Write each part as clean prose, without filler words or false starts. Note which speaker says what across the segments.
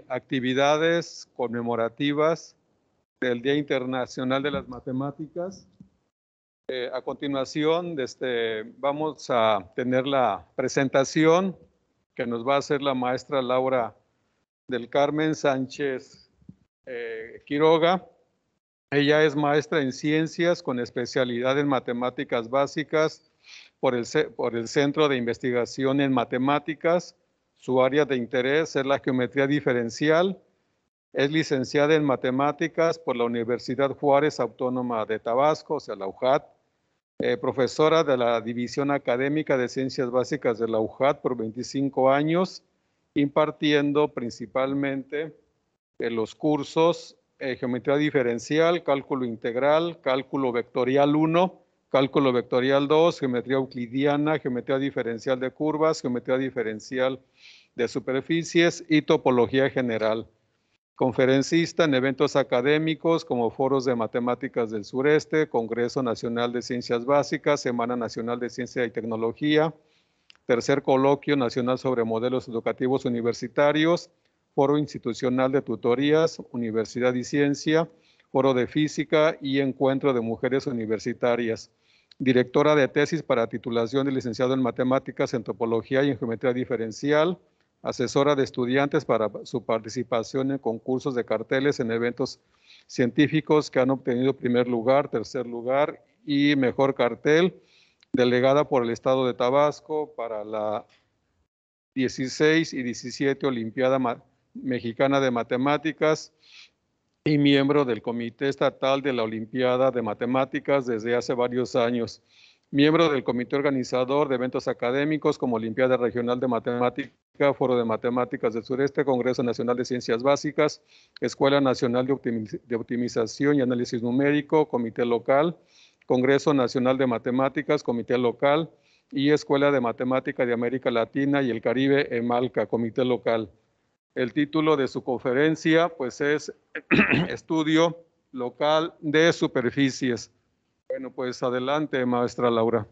Speaker 1: actividades conmemorativas del Día Internacional de las Matemáticas. A continuación, vamos a tener la presentación que nos va a hacer la maestra Laura del Carmen Sánchez Quiroga. Ella es maestra en ciencias con especialidad en matemáticas básicas por el Centro de Investigación en Matemáticas. Su área de interés es la geometría diferencial. Es licenciada en matemáticas por la Universidad Juárez Autónoma de Tabasco, o sea, la UJAT. Profesora de la División Académica de Ciencias Básicas de la UJAT por 25 años, impartiendo principalmente los cursos Geometría Diferencial, Cálculo Integral, Cálculo Vectorial 1, Cálculo Vectorial 2, Geometría Euclidiana, Geometría Diferencial de Curvas, Geometría Diferencial de Superficies y Topología General. Conferencista en eventos académicos como Foros de Matemáticas del Sureste, Congreso Nacional de Ciencias Básicas, Semana Nacional de Ciencia y Tecnología, Tercer Coloquio Nacional sobre Modelos Educativos Universitarios, Foro Institucional de Tutorías, Universidad y Ciencia, Foro de Física y Encuentro de Mujeres Universitarias. Directora de tesis para titulación de licenciado en Matemáticas, en Topología y en Geometría Diferencial, asesora de estudiantes para su participación en concursos de carteles en eventos científicos que han obtenido primer lugar, tercer lugar y mejor cartel, delegada por el Estado de Tabasco para la 16 y 17 Olimpiada Mexicana de Matemáticas y miembro del Comité Estatal de la Olimpiada de Matemáticas desde hace varios años. Miembro del comité organizador de eventos académicos como Olimpiada Regional de Matemática, Foro de Matemáticas del Sureste, Congreso Nacional de Ciencias Básicas, Escuela Nacional de Optimización y Análisis Numérico, Comité Local, Congreso Nacional de Matemáticas, Comité Local y Escuela de Matemática de América Latina y el Caribe, EMALCA, Comité Local. El título de su conferencia, pues, es Estudio Local de Superficies. Bueno, pues adelante, maestra Laura.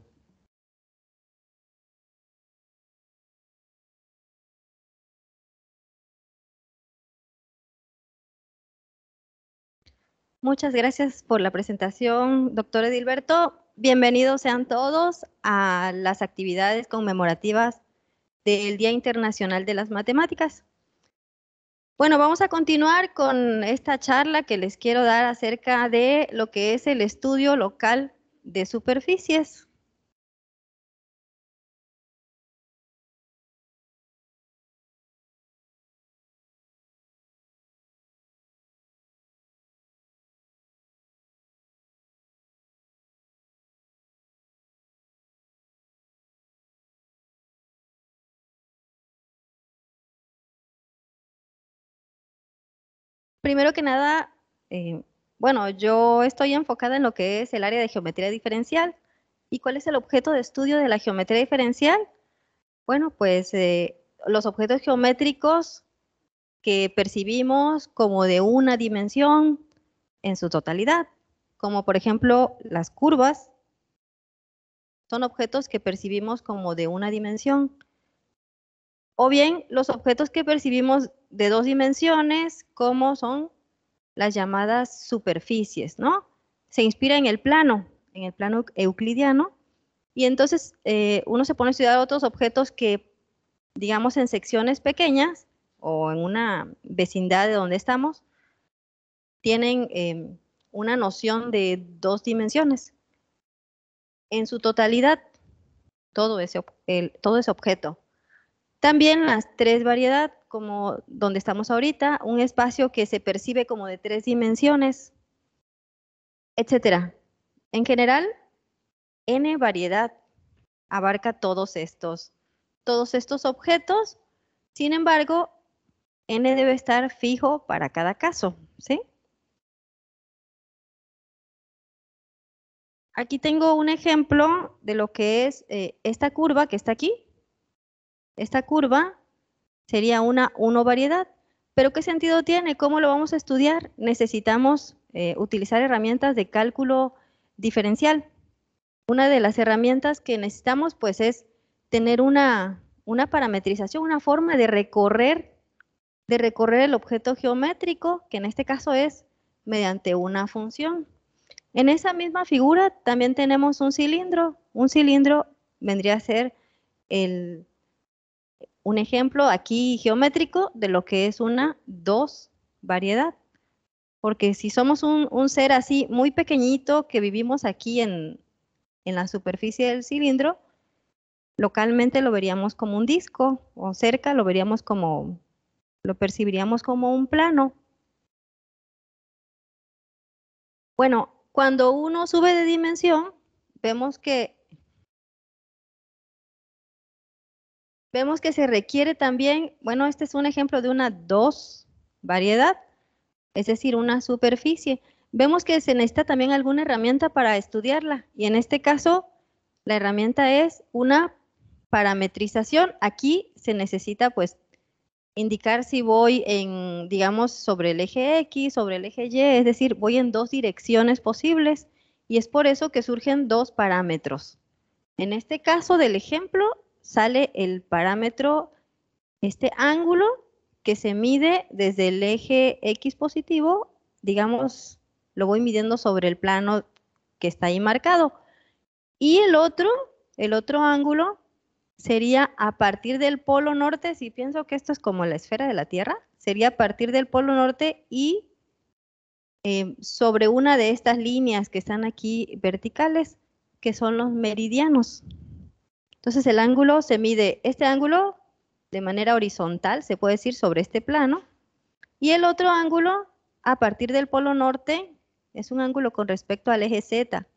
Speaker 2: Muchas gracias por la presentación, doctor Edilberto. Bienvenidos sean todos a las actividades conmemorativas del Día Internacional de las Matemáticas. Bueno, vamos a continuar con esta charla que les quiero dar acerca de lo que es el estudio local de superficies. Primero que nada, bueno, yo estoy enfocada en lo que es el área de geometría diferencial. ¿Y cuál es el objeto de estudio de la geometría diferencial? Bueno, pues los objetos geométricos que percibimos como de una dimensión en su totalidad, como por ejemplo las curvas, son objetos que percibimos como de una dimensión. O bien los objetos que percibimos de dos dimensiones, como son las llamadas superficies, ¿no? Se inspira en el plano euclidiano, y entonces uno se pone a estudiar otros objetos que, digamos, en secciones pequeñas o en una vecindad de donde estamos, tienen una noción de dos dimensiones. En su totalidad, todo ese objeto. También las tres variedades, como donde estamos ahorita, un espacio que se percibe como de tres dimensiones, etcétera. En general, N variedad abarca todos estos objetos. Sin embargo, N debe estar fijo para cada caso, ¿sí? Aquí tengo un ejemplo de lo que es esta curva que está aquí. Esta curva sería una 1 variedad. ¿Pero qué sentido tiene? ¿Cómo lo vamos a estudiar? Necesitamos utilizar herramientas de cálculo diferencial. Una de las herramientas que necesitamos, pues, es tener una parametrización, una forma de recorrer de recorrer el objeto geométrico, que en este caso es mediante una función. En esa misma figura también tenemos un cilindro. Un cilindro vendría a ser un ejemplo aquí geométrico de lo que es una 2 variedad. Porque si somos un ser así muy pequeñito que vivimos aquí en la superficie del cilindro, localmente lo veríamos como un disco, o cerca lo veríamos como, lo percibiríamos como un plano. Bueno, cuando uno sube de dimensión, vemos que se requiere también, bueno, este es un ejemplo de una 2 variedad, es decir, una superficie. Vemos que se necesita también alguna herramienta para estudiarla, y en este caso, la herramienta es una parametrización. Aquí se necesita, pues, indicar si voy en, digamos, sobre el eje X, sobre el eje Y, es decir, voy en 2 direcciones posibles, y es por eso que surgen 2 parámetros. En este caso del ejemplo, sale el parámetro, este ángulo, que se mide desde el eje X positivo, digamos, lo voy midiendo sobre el plano que está ahí marcado. Y el otro ángulo sería a partir del polo norte, si pienso que esto es como la esfera de la Tierra, sería a partir del polo norte y sobre una de estas líneas que están aquí verticales, que son los meridianos. Entonces el ángulo se mide, este ángulo de manera horizontal, se puede decir sobre este plano, y el otro ángulo a partir del polo norte es un ángulo con respecto al eje Z.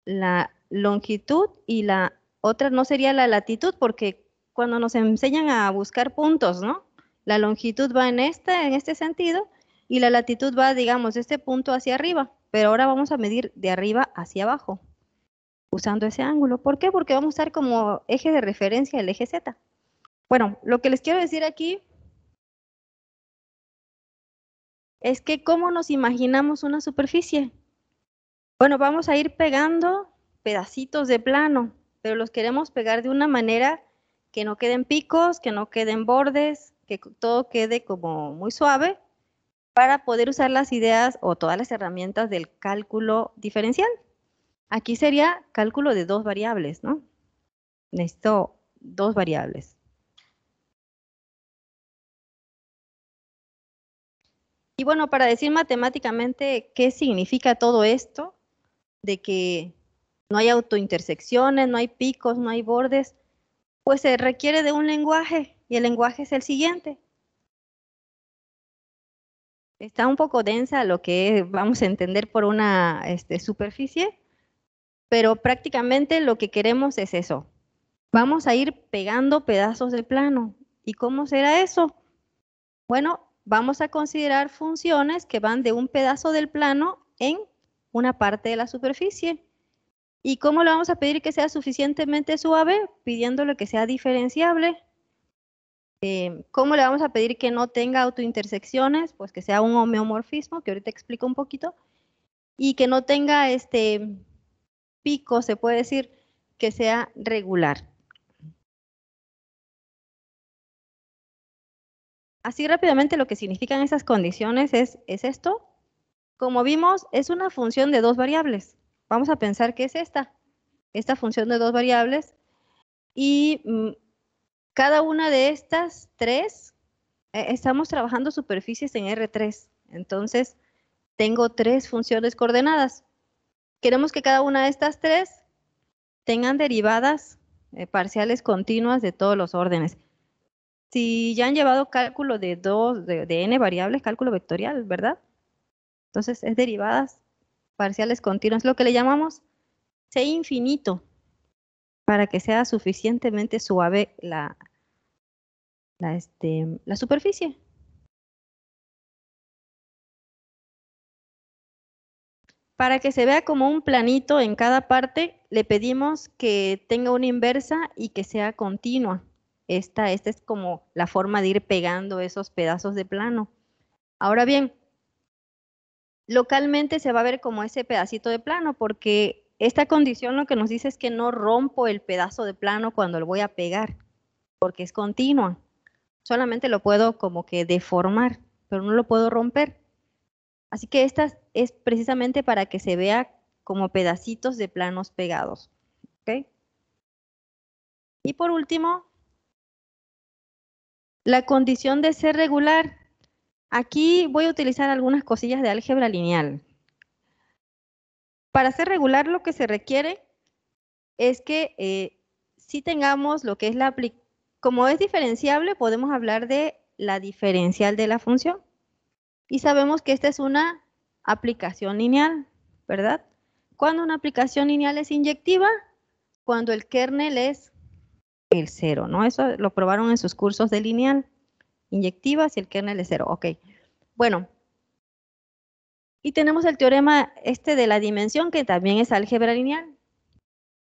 Speaker 2: La longitud, y la otra no sería la latitud, porque cuando nos enseñan a buscar puntos, ¿no? La longitud va en este sentido, y la latitud va, digamos, de este punto hacia arriba, pero ahora vamos a medir de arriba hacia abajo, usando ese ángulo. ¿Por qué? Porque vamos a usar como eje de referencia el eje Z. Bueno, lo que les quiero decir aquí es que ¿cómo nos imaginamos una superficie? Bueno, vamos a ir pegando pedacitos de plano, pero los queremos pegar de una manera que no queden picos, que no queden bordes, que todo quede como muy suave para poder usar las ideas o todas las herramientas del cálculo diferencial. Aquí sería cálculo de 2 variables, ¿no? Necesito 2 variables. Y bueno, para decir matemáticamente qué significa todo esto, de que no hay autointersecciones, no hay picos, no hay bordes, pues se requiere de un lenguaje, y el lenguaje es el siguiente. Está un poco densa lo que vamos a entender por una superficie, pero prácticamente lo que queremos es eso. Vamos a ir pegando pedazos de plano. ¿Y cómo será eso? Bueno, vamos a considerar funciones que van de un pedazo del plano en una parte de la superficie. ¿Y cómo le vamos a pedir que sea suficientemente suave? Pidiéndole que sea diferenciable. ¿Cómo le vamos a pedir que no tenga autointersecciones? Pues que sea un homeomorfismo, que ahorita explico un poquito, y que no tenga pico, se puede decir, que sea regular. Así rápidamente lo que significan esas condiciones es esto. Como vimos, es una función de 2 variables. Vamos a pensar que es esta función de 2 variables, y cada una de estas 3, estamos trabajando superficies en R3, entonces tengo 3 funciones coordenadas. Queremos que cada una de estas 3 tengan derivadas parciales continuas de todos los órdenes. Si ya han llevado cálculo de n variables, cálculo vectorial, ¿verdad? Entonces es derivadas parciales continuas, lo que le llamamos C infinito, para que sea suficientemente suave la superficie. Para que se vea como un planito en cada parte, le pedimos que tenga una inversa y que sea continua. Esta es como la forma de ir pegando esos pedazos de plano. Ahora bien, localmente se va a ver como ese pedacito de plano, porque esta condición lo que nos dice es que no rompo el pedazo de plano cuando lo voy a pegar. porque es continua. Solamente lo puedo como que deformar, pero no lo puedo romper. Así que esta es precisamente para que se vea como pedacitos de planos pegados. ¿Ok? Y por último, la condición de ser regular. Aquí voy a utilizar algunas cosillas de álgebra lineal. Para ser regular lo que se requiere es que si tengamos lo que es la aplicación. Como es diferenciable, podemos hablar de la diferencial de la función. Y sabemos que esta es una aplicación lineal, ¿verdad? Cuando una aplicación lineal es inyectiva, cuando el kernel es el cero, ¿no? Eso lo probaron en sus cursos de lineal. Inyectiva si el kernel es cero. Ok. Bueno. Y tenemos el teorema este de la dimensión, que también es álgebra lineal.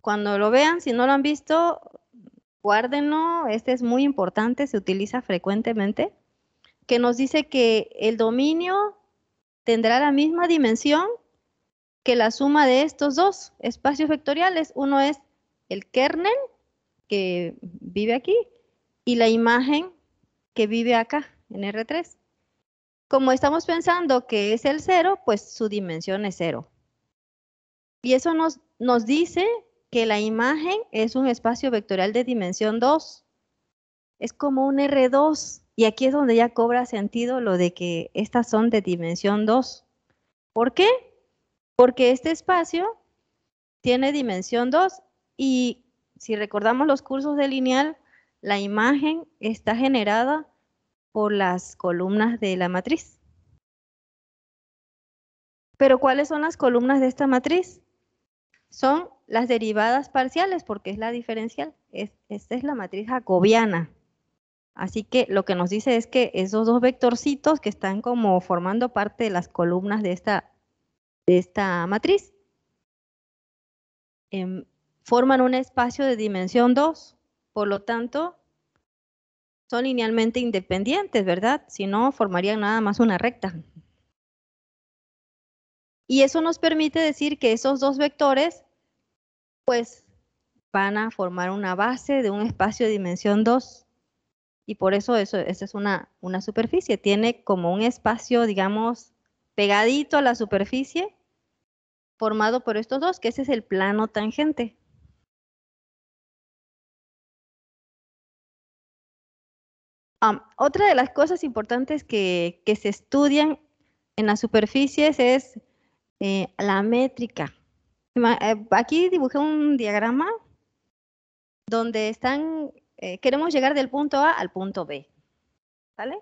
Speaker 2: Cuando lo vean, si no lo han visto, guárdenlo. Este es muy importante, se utiliza frecuentemente. Que nos dice que el dominio tendrá la misma dimensión que la suma de estos dos espacios vectoriales. Uno es el kernel, que vive aquí, y la imagen que vive acá, en R3. Como estamos pensando que es el cero, pues su dimensión es cero. Y eso nos dice que la imagen es un espacio vectorial de dimensión 2. Es como un R2. Y aquí es donde ya cobra sentido lo de que estas son de dimensión 2. ¿Por qué? Porque este espacio tiene dimensión 2 y si recordamos los cursos de lineal, la imagen está generada por las columnas de la matriz. Pero ¿cuáles son las columnas de esta matriz? Son las derivadas parciales, porque es la diferencial. Esta es la matriz jacobiana. Así que lo que nos dice es que esos dos vectorcitos que están como formando parte de las columnas de esta matriz forman un espacio de dimensión 2. Por lo tanto, son linealmente independientes, ¿verdad? Si no, formarían nada más una recta. Y eso nos permite decir que esos dos vectores, pues, van a formar una base de un espacio de dimensión 2. Y por eso esa es una superficie. Tiene como un espacio, digamos, pegadito a la superficie, formado por estos dos, que ese es el plano tangente. Otra de las cosas importantes que se estudian en las superficies es la métrica. Aquí dibujé un diagrama donde queremos llegar del punto A al punto B, ¿vale?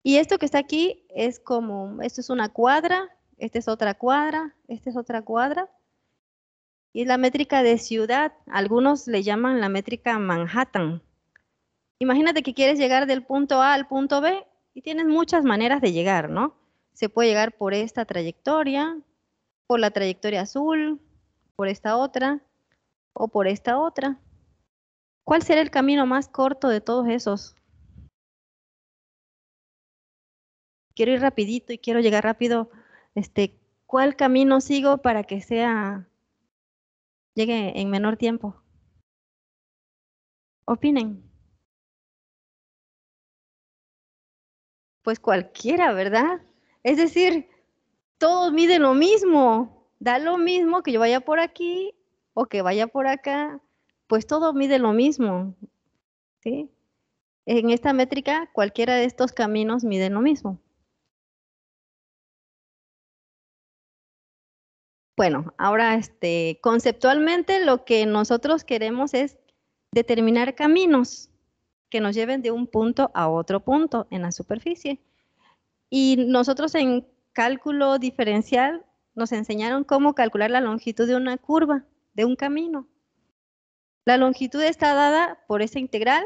Speaker 2: Y esto que está aquí es esto es una cuadra, esta es otra cuadra, esta es otra cuadra. Y es la métrica de ciudad, algunos le llaman la métrica Manhattan. Imagínate que quieres llegar del punto A al punto B y tienes muchas maneras de llegar, ¿no? Se puede llegar por esta trayectoria, por la trayectoria azul, por esta otra o por esta otra. ¿Cuál será el camino más corto de todos esos? Quiero ir rapidito y quiero llegar rápido. ¿Cuál camino sigo para que llegue en menor tiempo? Opinen. Pues cualquiera, ¿verdad? Es decir, todos miden lo mismo. Da lo mismo que yo vaya por aquí o que vaya por acá. Pues todo mide lo mismo, ¿sí? En esta métrica, cualquiera de estos caminos mide lo mismo. Bueno, ahora conceptualmente lo que nosotros queremos es determinar caminos que nos lleven de un punto a otro punto en la superficie. Y nosotros en cálculo diferencial nos enseñaron cómo calcular la longitud de una curva, de un camino. La longitud está dada por esa integral.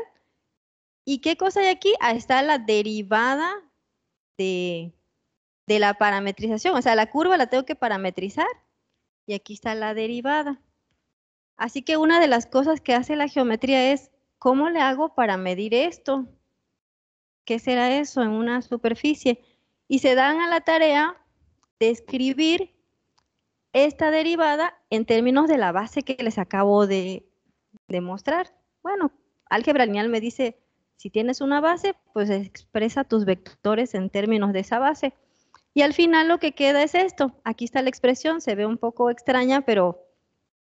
Speaker 2: ¿Y qué cosa hay aquí? Ahí está la derivada de la parametrización. O sea, la curva la tengo que parametrizar y aquí está la derivada. Así que una de las cosas que hace la geometría es, ¿cómo le hago para medir esto? ¿Qué será eso en una superficie? Y se dan a la tarea de escribir esta derivada en términos de la base que les acabo de mostrar. Bueno, álgebra lineal me dice, si tienes una base, pues expresa tus vectores en términos de esa base. Y al final lo que queda es esto. Aquí está la expresión, se ve un poco extraña, pero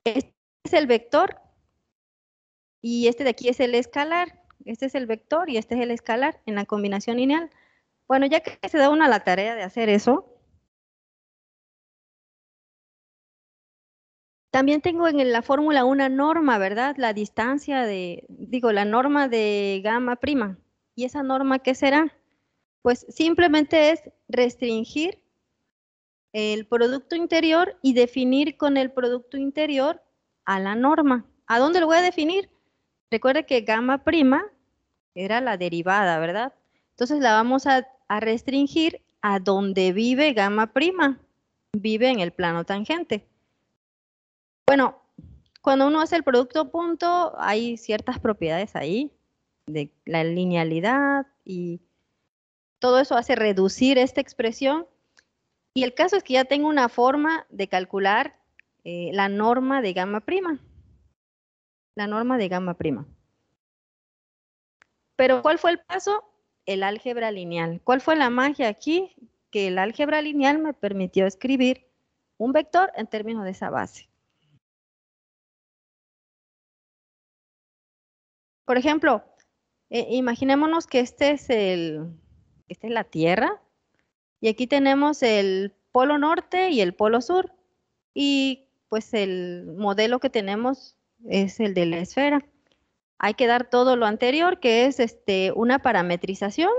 Speaker 2: este es el vector y este de aquí es el escalar. Este es el vector y este es el escalar en la combinación lineal. Bueno, ya que se da una la tarea de hacer eso, también tengo en la fórmula una norma, ¿verdad? La distancia la norma de gamma prima. ¿Y esa norma qué será? Pues simplemente es restringir el producto interior y definir con el producto interior a la norma. ¿A dónde lo voy a definir? Recuerde que gamma prima era la derivada, ¿verdad? Entonces la vamos a restringir a donde vive gamma prima. Vive en el plano tangente. Bueno, cuando uno hace el producto punto, hay ciertas propiedades ahí, de la linealidad y todo eso hace reducir esta expresión. Y el caso es que ya tengo una forma de calcular la norma de gamma prima. La norma de gamma prima. Pero ¿cuál fue el paso? El álgebra lineal. ¿Cuál fue la magia aquí? Que el álgebra lineal me permitió escribir un vector en términos de esa base. Por ejemplo, imaginémonos que esta es la Tierra y aquí tenemos el polo norte y el polo sur y pues el modelo que tenemos es el de la esfera. Hay que dar todo lo anterior, que es una parametrización,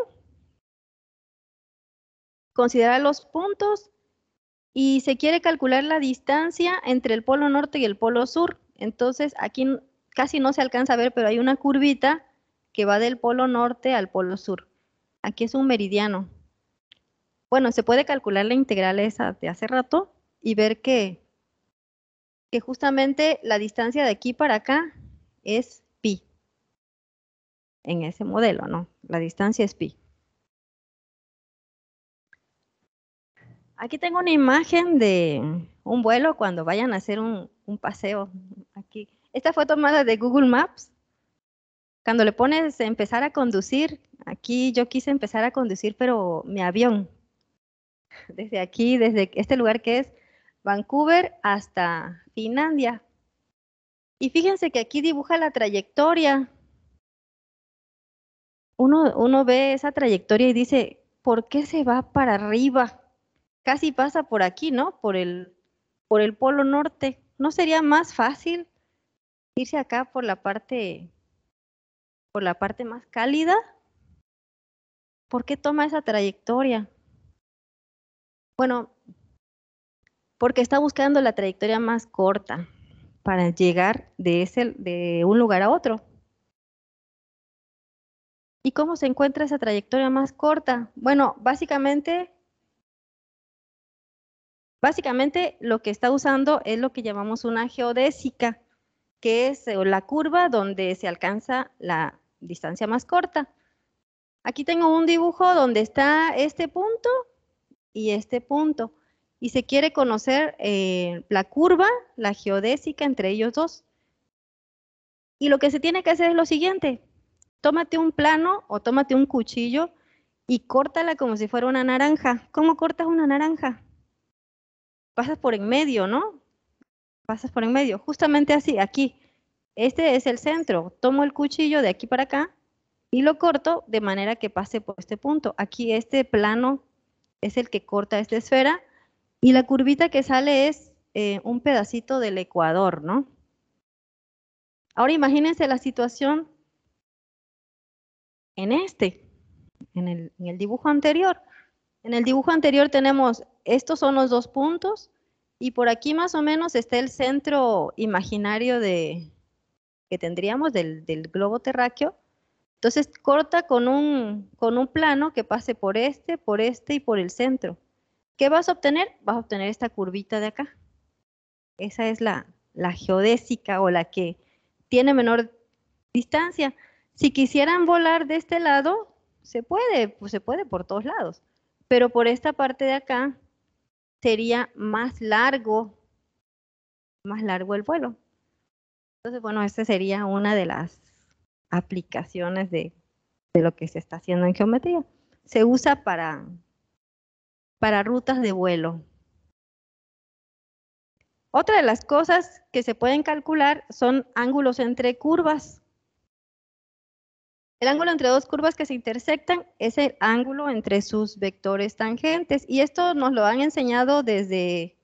Speaker 2: considerar los puntos y se quiere calcular la distancia entre el polo norte y el polo sur. Entonces aquí casi no se alcanza a ver, pero hay una curvita que va del polo norte al polo sur. Aquí es un meridiano. Bueno, se puede calcular la integral esa de hace rato y ver que justamente la distancia de aquí para acá es pi. En ese modelo, ¿no? La distancia es pi. Aquí tengo una imagen de un vuelo cuando vayan a hacer un paseo aquí. Esta fue tomada de Google Maps. Cuando le pones empezar a conducir, aquí yo quise empezar a conducir, pero mi avión, desde aquí, desde este lugar que es Vancouver hasta Finlandia. Y fíjense que aquí dibuja la trayectoria. Uno ve esa trayectoria y dice, ¿por qué se va para arriba? Casi pasa por aquí, ¿no? Por el polo norte. ¿No sería más fácil irse acá por la parte más cálida? ¿Por qué toma esa trayectoria? Bueno, porque está buscando la trayectoria más corta para llegar de un lugar a otro. ¿Y cómo se encuentra esa trayectoria más corta? Bueno, básicamente lo que está usando es lo que llamamos una geodésica, que es la curva donde se alcanza la distancia más corta. Aquí tengo un dibujo donde está este punto y este punto. Y se quiere conocer la curva, la geodésica entre ellos dos. Y lo que se tiene que hacer es lo siguiente. Tómate un plano o tómate un cuchillo y córtala como si fuera una naranja. ¿Cómo cortas una naranja? Pasas por en medio, ¿no? Pasas por en medio. Justamente así, aquí. Este es el centro. Tomo el cuchillo de aquí para acá y lo corto de manera que pase por este punto. Aquí este plano es el que corta esta esfera y la curvita que sale es un pedacito del ecuador, ¿no? Ahora imagínense la situación en en el dibujo anterior. En el dibujo anterior tenemos, estos son los dos puntos y por aquí más o menos está el centro imaginario que tendríamos del globo terráqueo. Entonces corta con un plano que pase por este y por el centro. ¿Qué vas a obtener? Vas a obtener esta curvita de acá. Esa es la geodésica o la que tiene menor distancia. Si quisieran volar de este lado, se puede, pues se puede por todos lados. Pero por esta parte de acá sería más largo el vuelo. Entonces, bueno, esta sería una de las aplicaciones de lo que se está haciendo en geometría. Se usa para rutas de vuelo. Otra de las cosas que se pueden calcular son ángulos entre curvas. El ángulo entre dos curvas que se intersectan es el ángulo entre sus vectores tangentes. Y esto nos lo han enseñado desde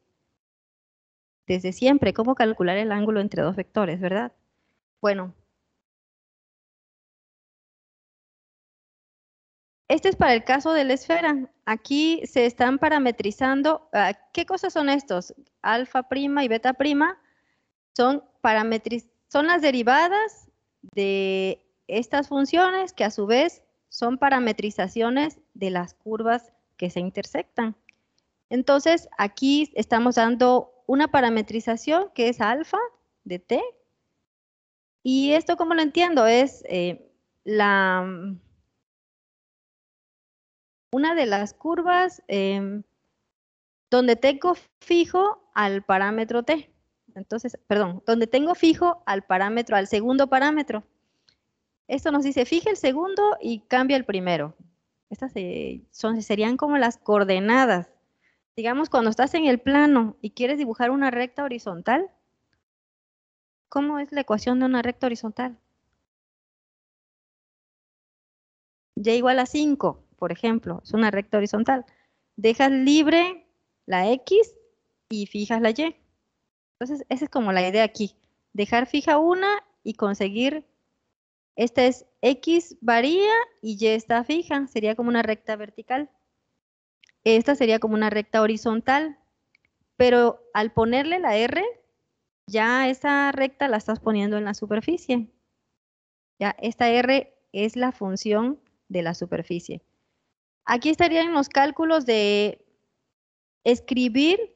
Speaker 2: siempre, cómo calcular el ángulo entre dos vectores, ¿verdad? Bueno, este es para el caso de la esfera. Aquí se están parametrizando. ¿Qué cosas son estos? Alfa prima y beta prima son las derivadas de estas funciones que a su vez son parametrizaciones de las curvas que se intersectan. Entonces, aquí estamos dando una parametrización que es alfa de t. Y esto, ¿cómo lo entiendo? Es una de las curvas donde tengo fijo al parámetro t. Entonces, perdón, donde tengo fijo al segundo parámetro. Esto nos dice, fija el segundo y cambia el primero. Estas serían como las coordenadas. Digamos, cuando estás en el plano y quieres dibujar una recta horizontal, ¿cómo es la ecuación de una recta horizontal? Y igual a 5, por ejemplo, es una recta horizontal. Dejas libre la X y fijas la Y. Entonces, esa es como la idea aquí. Dejar fija una y conseguir, esta es X varía y Y está fija. Sería como una recta vertical. Esta sería como una recta horizontal. Pero al ponerle la R, ya esa recta la estás poniendo en la superficie. Ya, esta R es la función de la superficie. Aquí estarían los cálculos de escribir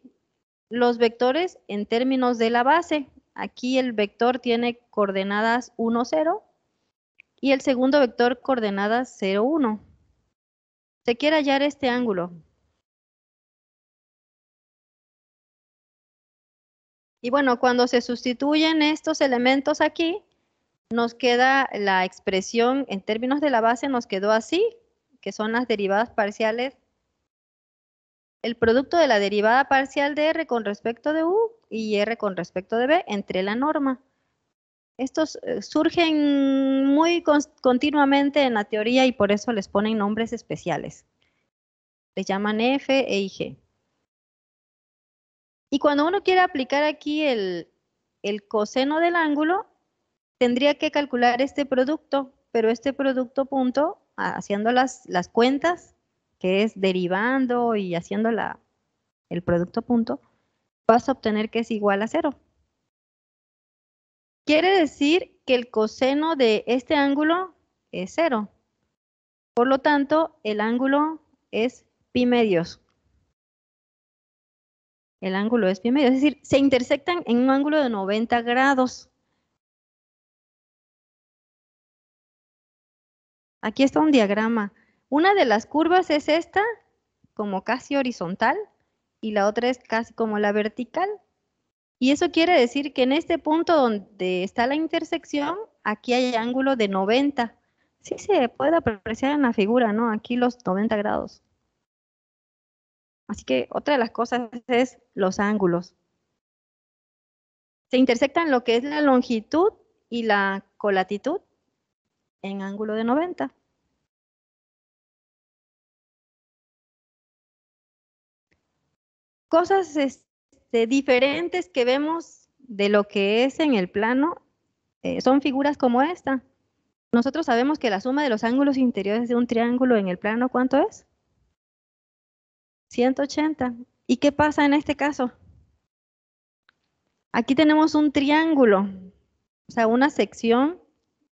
Speaker 2: los vectores en términos de la base. Aquí el vector tiene coordenadas 1, 0 y el segundo vector coordenadas 0, 1. Se quiere hallar este ángulo. Y bueno, cuando se sustituyen estos elementos aquí, nos queda la expresión en términos de la base, nos quedó así, que son las derivadas parciales. El producto de la derivada parcial de R con respecto de U y R con respecto de B entre la norma. Estos surgen muy continuamente en la teoría y por eso les ponen nombres especiales. Les llaman F, E y G. Y cuando uno quiere aplicar aquí el coseno del ángulo, tendría que calcular este producto, pero este producto punto, haciendo las cuentas, que es derivando y haciendo el producto punto, vas a obtener que es igual a 0. Quiere decir que el coseno de este ángulo es 0. Por lo tanto, el ángulo es pi medios. El ángulo es pi medios, es decir, se intersectan en un ángulo de 90 grados. Aquí está un diagrama. Una de las curvas es esta, como casi horizontal, y la otra es casi como la vertical. Y eso quiere decir que en este punto donde está la intersección, aquí hay ángulo de 90. Sí se puede apreciar en la figura, ¿no? Aquí los 90 grados. Así que otra de las cosas es los ángulos. Se intersectan lo que es la longitud y la colatitud en ángulo de 90. Cosas diferentes que vemos de lo que es en el plano son figuras como esta. Nosotros sabemos que la suma de los ángulos interiores de un triángulo en el plano, ¿cuánto es? 180. ¿Y qué pasa en este caso? Aquí tenemos un triángulo, o sea, una sección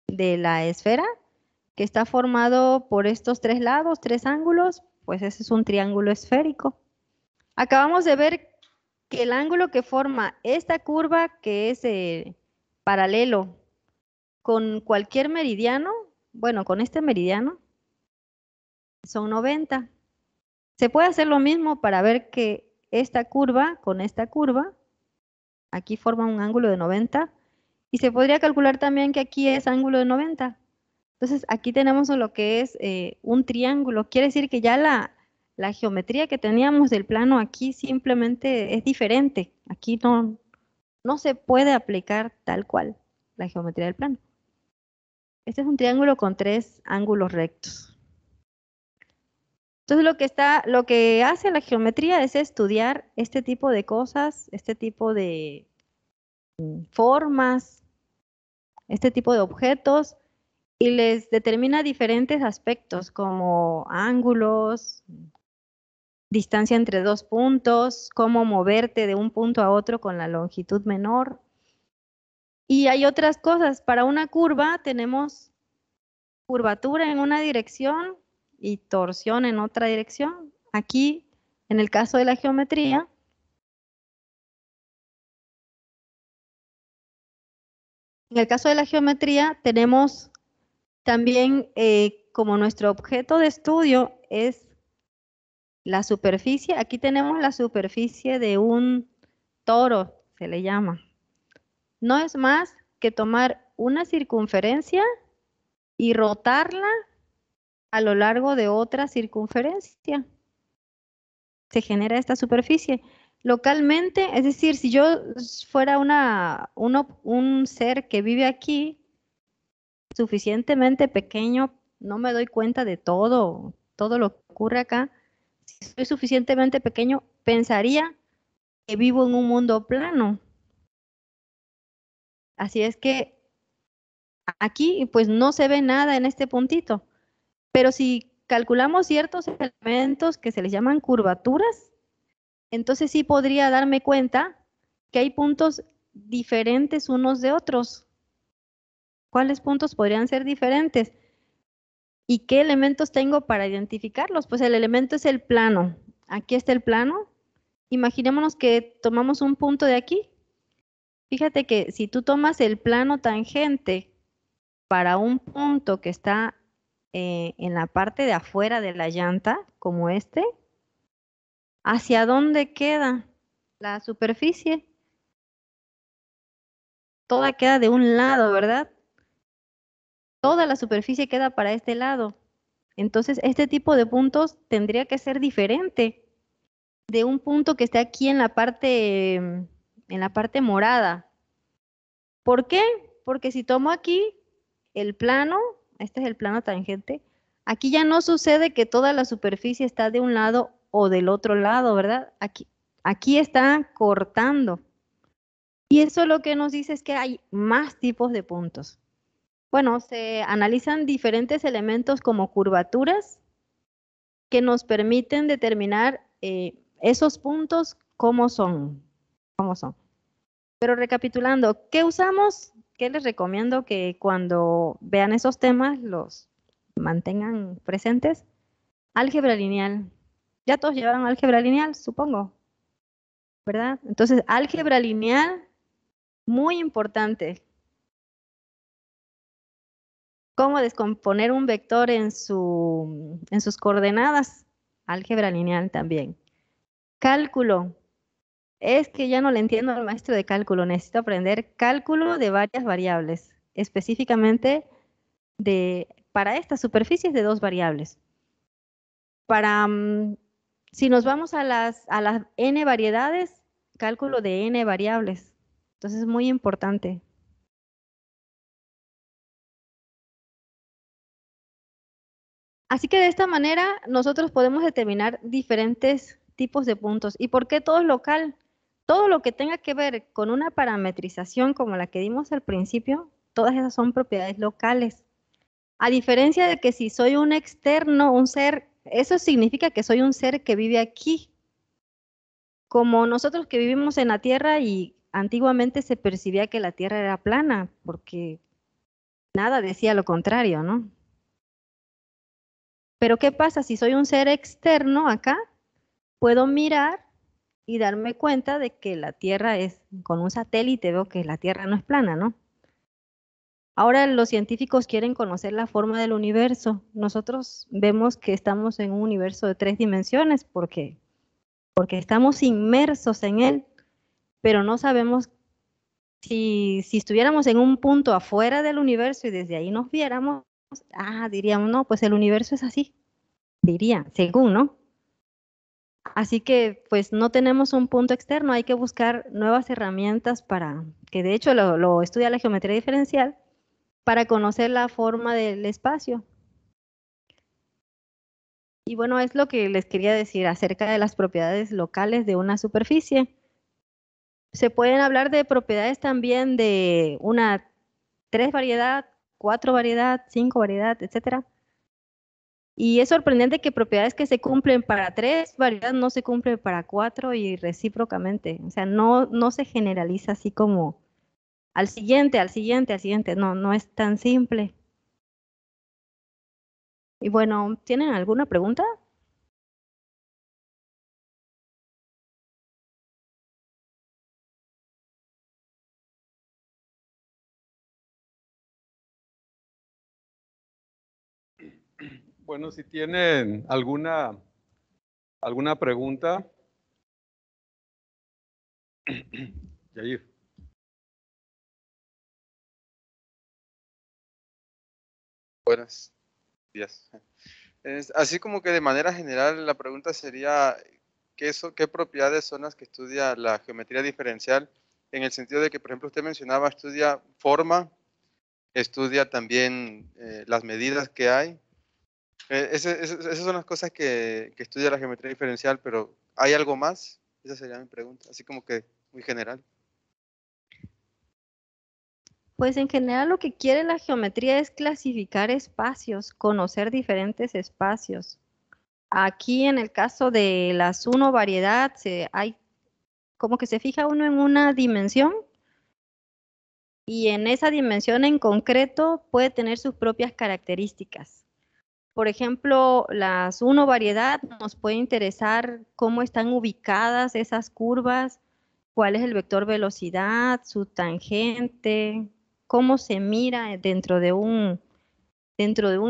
Speaker 2: de la esfera que está formado por estos tres lados, tres ángulos, pues ese es un triángulo esférico. Acabamos de ver que el ángulo que forma esta curva, que es paralelo con cualquier meridiano, bueno, con este meridiano, son 90. Se puede hacer lo mismo para ver que esta curva con esta curva, aquí forma un ángulo de 90, y se podría calcular también que aquí es ángulo de 90. Entonces, aquí tenemos lo que es un triángulo. Quiere decir que ya la geometría que teníamos del plano aquí simplemente es diferente. Aquí no se puede aplicar tal cual la geometría del plano. Este es un triángulo con 3 ángulos rectos. Entonces, lo que hace la geometría es estudiar este tipo de cosas, este tipo de formas, este tipo de objetos, y les determina diferentes aspectos como ángulos, distancia entre 2 puntos, cómo moverte de un punto a otro con la longitud menor. Y hay otras cosas. Para una curva tenemos curvatura en una dirección y torsión en otra dirección. Aquí, en el caso de la geometría, tenemos también como nuestro objeto de estudio es la superficie. Aquí tenemos la superficie de un toro, se le llama. No es más que tomar una circunferencia y rotarla a lo largo de otra circunferencia. Se genera esta superficie. Localmente, es decir, si yo fuera un ser que vive aquí, suficientemente pequeño, no me doy cuenta de todo lo que ocurre acá. Si soy suficientemente pequeño, pensaría que vivo en un mundo plano. Así es que aquí pues no se ve nada en este puntito, pero si calculamos ciertos elementos que se les llaman curvaturas, entonces sí podría darme cuenta que hay puntos diferentes unos de otros. ¿Cuáles puntos podrían ser diferentes? ¿Y qué elementos tengo para identificarlos? Pues el elemento es el plano. Aquí está el plano. Imaginémonos que tomamos un punto de aquí. Fíjate que si tú tomas el plano tangente para un punto que está en la parte de afuera de la llanta, como este, ¿hacia dónde queda la superficie? Toda queda de un lado, ¿verdad? Toda la superficie queda para este lado. Entonces, este tipo de puntos tendría que ser diferente de un punto que esté aquí en la parte morada. ¿Por qué? Porque si tomo aquí el plano, este es el plano tangente, aquí ya no sucede que toda la superficie está de un lado o del otro lado, ¿verdad? Aquí está cortando. Y eso lo que nos dice es que hay más tipos de puntos. Bueno, se analizan diferentes elementos como curvaturas que nos permiten determinar esos puntos cómo son. Pero recapitulando, ¿qué usamos? ¿Qué les recomiendo que cuando vean esos temas los mantengan presentes? Álgebra lineal. Ya todos llevaron álgebra lineal, supongo, ¿verdad? Entonces, álgebra lineal, muy importante. Cómo descomponer un vector en sus coordenadas. Álgebra lineal también. Cálculo. Es que ya no le entiendo al maestro de cálculo. Necesito aprender cálculo de varias variables. Específicamente para estas superficies de 2 variables. Si nos vamos a las n variedades, cálculo de n variables. Entonces es muy importante. Así que de esta manera nosotros podemos determinar diferentes tipos de puntos. ¿Y por qué todo es local? Todo lo que tenga que ver con una parametrización como la que dimos al principio, todas esas son propiedades locales. A diferencia de que si soy un externo, un ser, eso significa que soy un ser que vive aquí. Como nosotros que vivimos en la Tierra y antiguamente se percibía que la Tierra era plana, porque nada decía lo contrario, ¿no? Pero ¿qué pasa si soy un ser externo acá? Puedo mirar y darme cuenta de que la Tierra con un satélite veo que la Tierra no es plana, ¿no? Ahora los científicos quieren conocer la forma del universo. Nosotros vemos que estamos en un universo de 3 dimensiones porque estamos inmersos en él, pero no sabemos si estuviéramos en un punto afuera del universo y desde ahí nos viéramos, diríamos, no, pues el universo es así, diría, según, ¿no? Así que pues no tenemos un punto externo, hay que buscar nuevas herramientas para, que de hecho lo estudia la geometría diferencial, para conocer la forma del espacio. Y bueno, es lo que les quería decir acerca de las propiedades locales de una superficie. Se pueden hablar de propiedades también de una 3 variedad, 4 variedad, 5 variedad, etcétera. Y es sorprendente que propiedades que se cumplen para 3 variedades no se cumplen para 4 y recíprocamente. O sea, no se generaliza así como al siguiente, al siguiente, al siguiente. No es tan simple. Y bueno, ¿tienen alguna pregunta?
Speaker 1: Bueno, si tienen alguna pregunta. Yair.
Speaker 3: Buenos días. Así como que de manera general la pregunta sería, ¿qué propiedades son las que estudia la geometría diferencial? En el sentido de que, por ejemplo, usted mencionaba, estudia forma, estudia también las medidas que hay. Esas son las cosas que estudia la geometría diferencial, pero ¿hay algo más? Esa sería mi pregunta, así como que muy general.
Speaker 2: Pues en general lo que quiere la geometría es clasificar espacios, conocer diferentes espacios. Aquí en el caso de las 1 variedad, hay como que se fija uno en una dimensión y en esa dimensión en concreto puede tener sus propias características. Por ejemplo, las 1 variedad nos puede interesar cómo están ubicadas esas curvas, cuál es el vector velocidad, su tangente, cómo se mira dentro de un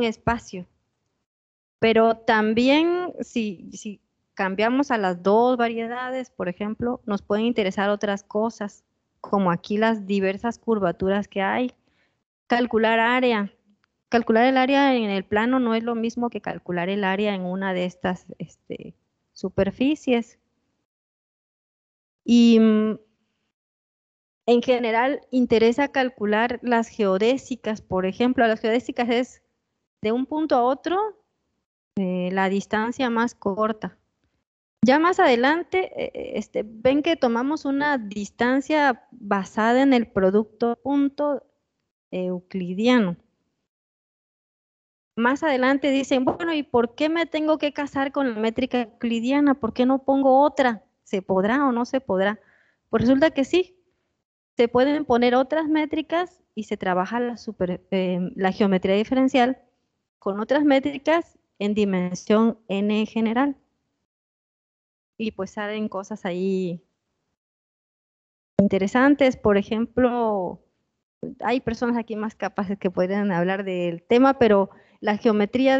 Speaker 2: espacio. Pero también si cambiamos a las 2 variedades, por ejemplo, nos pueden interesar otras cosas, como aquí las diversas curvaturas que hay. Calcular área. Calcular el área en el plano no es lo mismo que calcular el área en una de estas superficies. Y en general interesa calcular las geodésicas, por ejemplo. Las geodésicas es de un punto a otro la distancia más corta. Ya más adelante, ven que tomamos una distancia basada en el producto punto euclidiano. Más adelante dicen, bueno, ¿y por qué me tengo que casar con la métrica euclidiana? ¿Por qué no pongo otra? ¿Se podrá o no se podrá? Pues resulta que sí, se pueden poner otras métricas y se trabaja la geometría diferencial con otras métricas en dimensión n general. Y pues salen cosas ahí interesantes. Por ejemplo, hay personas aquí más capaces que podrían hablar del tema, pero la geometría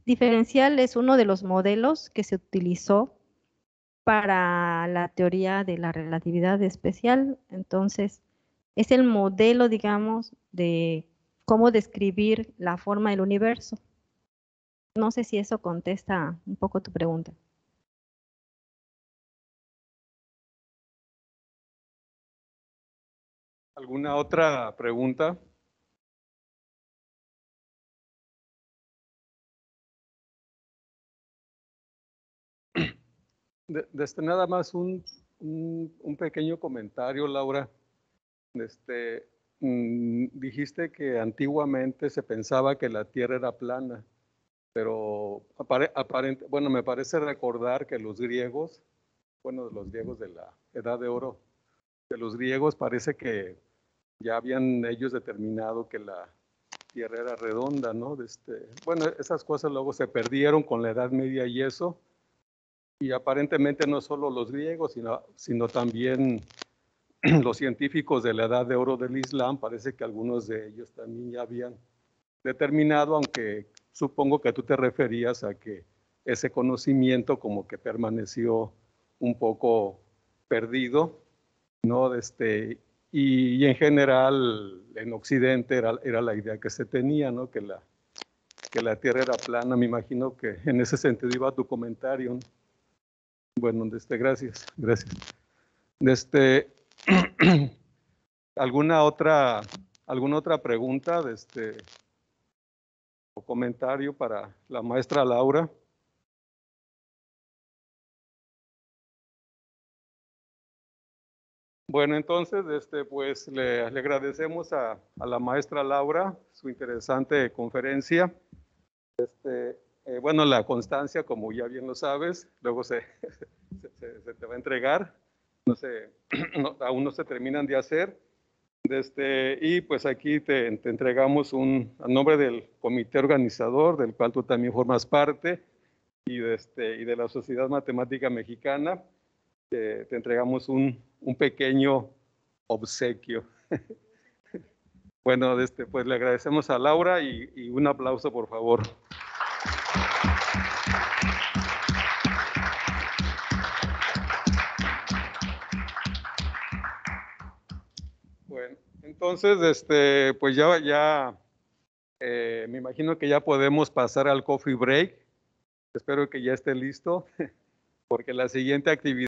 Speaker 2: diferencial es uno de los modelos que se utilizó para la teoría de la relatividad especial. Entonces, es el modelo, digamos, de cómo describir la forma del universo. No sé si eso contesta un poco tu pregunta.
Speaker 1: ¿Alguna otra pregunta? Nada más un pequeño comentario, Laura. Dijiste que antiguamente se pensaba que la Tierra era plana, pero bueno, me parece recordar que los griegos, bueno, los griegos de la Edad de Oro, de los griegos parece que ya habían ellos determinado que la Tierra era redonda, ¿no? Bueno, esas cosas luego se perdieron con la Edad Media y eso, y aparentemente no solo los griegos, sino también los científicos de la Edad de Oro del Islam, parece que algunos de ellos también ya habían determinado, aunque supongo que tú te referías a que ese conocimiento como que permaneció un poco perdido, ¿no? Y en general en Occidente era la idea que se tenía, ¿no? Que que la Tierra era plana. Me imagino que en ese sentido iba tu comentario, ¿no? Bueno, gracias. ¿Alguna otra pregunta o comentario para la maestra Laura? Bueno, entonces, pues le agradecemos a la maestra Laura su interesante conferencia. Bueno, la constancia, como ya bien lo sabes, luego se te va a entregar. No sé, aún no se terminan de hacer. Y pues aquí te entregamos a nombre del comité organizador, del cual tú también formas parte, y de la Sociedad Matemática Mexicana, te entregamos un pequeño obsequio. Bueno, pues le agradecemos a Laura y un aplauso, por favor. Bueno, entonces, pues ya me imagino que ya podemos pasar al coffee break. Espero que ya esté listo, porque la siguiente actividad